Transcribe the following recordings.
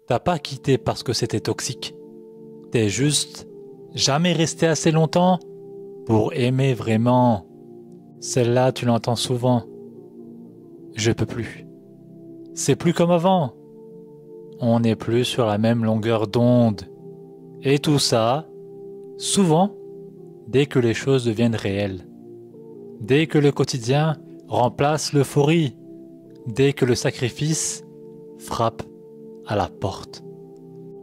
T'as pas quitté parce que c'était toxique. T'es juste jamais resté assez longtemps pour aimer vraiment. Celle-là, tu l'entends souvent. Je peux plus. C'est plus comme avant. On n'est plus sur la même longueur d'onde. Et tout ça, souvent, dès que les choses deviennent réelles. Dès que le quotidien remplace l'euphorie. Dès que le sacrifice frappe à la porte.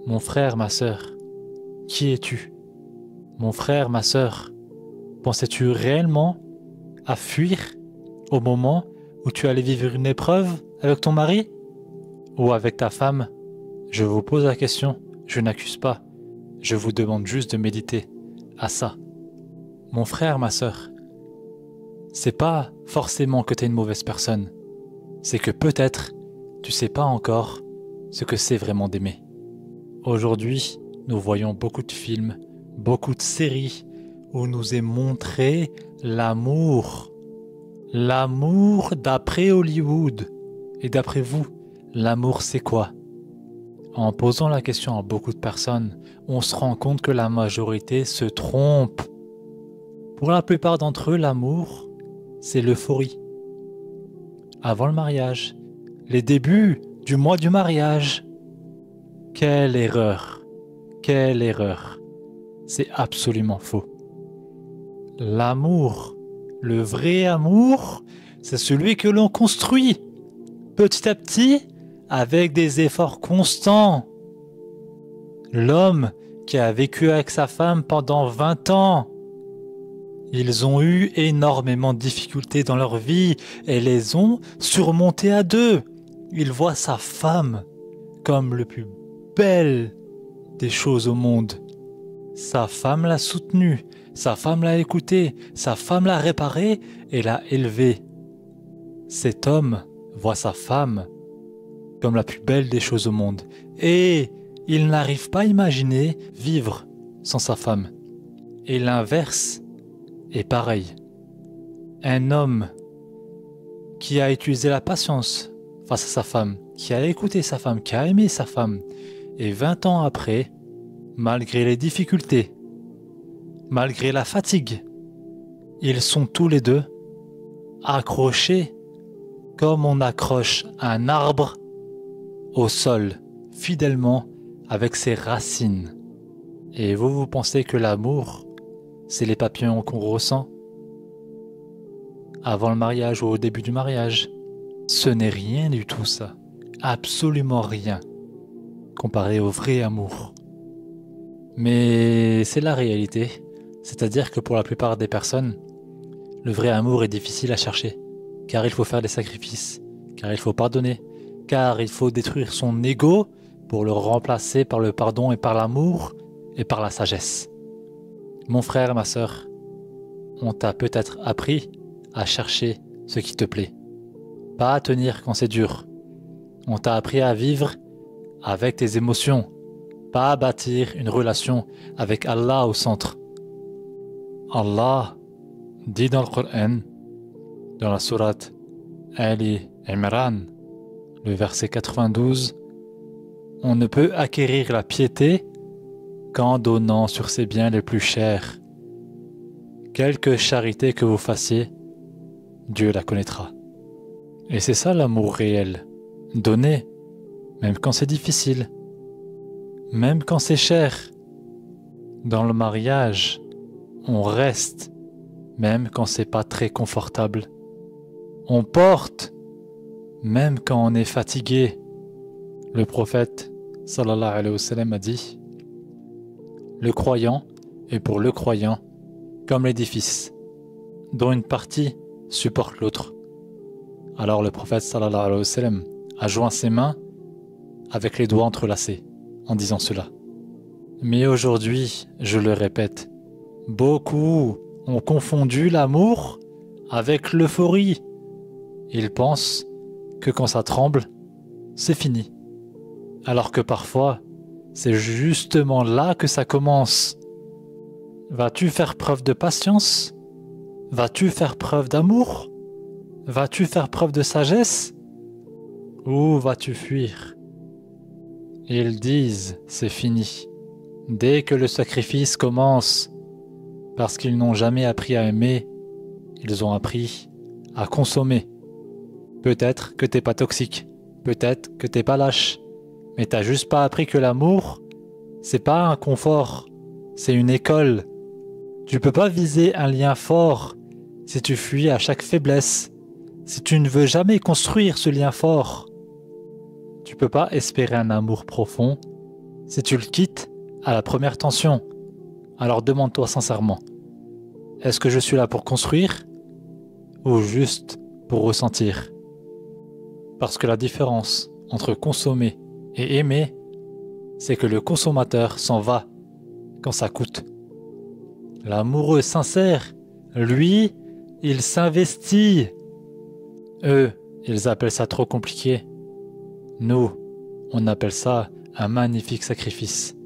Mon frère, ma sœur, qui es-tu? Mon frère, ma sœur, pensais-tu réellement à fuir au moment où tu allais vivre une épreuve avec ton mari? Ou avec ta femme? Je vous pose la question, je n'accuse pas, je vous demande juste de méditer à ça. Mon frère, ma sœur, c'est pas forcément que t'es une mauvaise personne, c'est que peut-être tu sais pas encore ce que c'est vraiment d'aimer. Aujourd'hui, nous voyons beaucoup de films, beaucoup de séries où nous est montré l'amour. L'amour d'après Hollywood. Et d'après vous, l'amour c'est quoi? En posant la question à beaucoup de personnes, on se rend compte que la majorité se trompe. Pour la plupart d'entre eux, l'amour, c'est l'euphorie. Avant le mariage, les débuts du mois du mariage. Quelle erreur! Quelle erreur! C'est absolument faux. L'amour, le vrai amour, c'est celui que l'on construit petit à petit avec des efforts constants. L'homme qui a vécu avec sa femme pendant 20 ans, ils ont eu énormément de difficultés dans leur vie et les ont surmontées à deux. Il voit sa femme comme le plus belle des choses au monde. Sa femme l'a soutenu, sa femme l'a écouté, sa femme l'a réparé et l'a élevé. Cet homme voit sa femme comme la plus belle des choses au monde et il n'arrive pas à imaginer vivre sans sa femme. Et l'inverse est pareil. Un homme qui a utilisé la patience face à sa femme, qui a écouté sa femme, qui a aimé sa femme, et 20 ans après, malgré les difficultés, malgré la fatigue, ils sont tous les deux accrochés comme on accroche un arbre au sol, fidèlement avec ses racines. Et vous pensez que l'amour, c'est les papillons qu'on ressent avant le mariage ou au début du mariage? Ce n'est rien du tout ça, absolument rien, comparé au vrai amour. Mais c'est la réalité, c'est-à-dire que pour la plupart des personnes, le vrai amour est difficile à chercher, car il faut faire des sacrifices, car il faut pardonner, car il faut détruire son ego pour le remplacer par le pardon et par l'amour et par la sagesse. Mon frère, ma sœur, on t'a peut-être appris à chercher ce qui te plaît, pas à tenir quand c'est dur. On t'a appris à vivre avec tes émotions, pas à bâtir une relation avec Allah au centre. Allah dit dans le Coran, dans la sourate Ali Imran, le verset 92, on ne peut acquérir la piété qu'en donnant sur ses biens les plus chers. Quelque charité que vous fassiez, Dieu la connaîtra. Et c'est ça l'amour réel. Donner, même quand c'est difficile, même quand c'est cher. Dans le mariage, on reste, même quand c'est pas très confortable. On porte, même quand on est fatigué. Le prophète, sallallahu alayhi wa sallam, a dit: le croyant est pour le croyant comme l'édifice, dont une partie supporte l'autre. Alors le prophète, sallallahu alayhi wa sallam, a joint ses mains avec les doigts entrelacés en disant cela. Mais aujourd'hui, je le répète, beaucoup ont confondu l'amour avec l'euphorie. Ils pensent que quand ça tremble, c'est fini. Alors que parfois, c'est justement là que ça commence. Vas-tu faire preuve de patience? Vas-tu faire preuve d'amour? Vas-tu faire preuve de sagesse? Ou vas-tu fuir? Ils disent c'est fini. Dès que le sacrifice commence, parce qu'ils n'ont jamais appris à aimer, ils ont appris à consommer. Peut-être que t'es pas toxique, peut-être que t'es pas lâche, mais t'as juste pas appris que l'amour, c'est pas un confort, c'est une école. Tu peux pas viser un lien fort si tu fuis à chaque faiblesse, si tu ne veux jamais construire ce lien fort. Tu peux pas espérer un amour profond si tu le quittes à la première tension. Alors demande-toi sincèrement, est-ce que je suis là pour construire ou juste pour ressentir? Parce que la différence entre consommer et aimer, c'est que le consommateur s'en va quand ça coûte. L'amoureux sincère, lui, il s'investit. Eux, ils appellent ça trop compliqué. Nous, on appelle ça un magnifique sacrifice.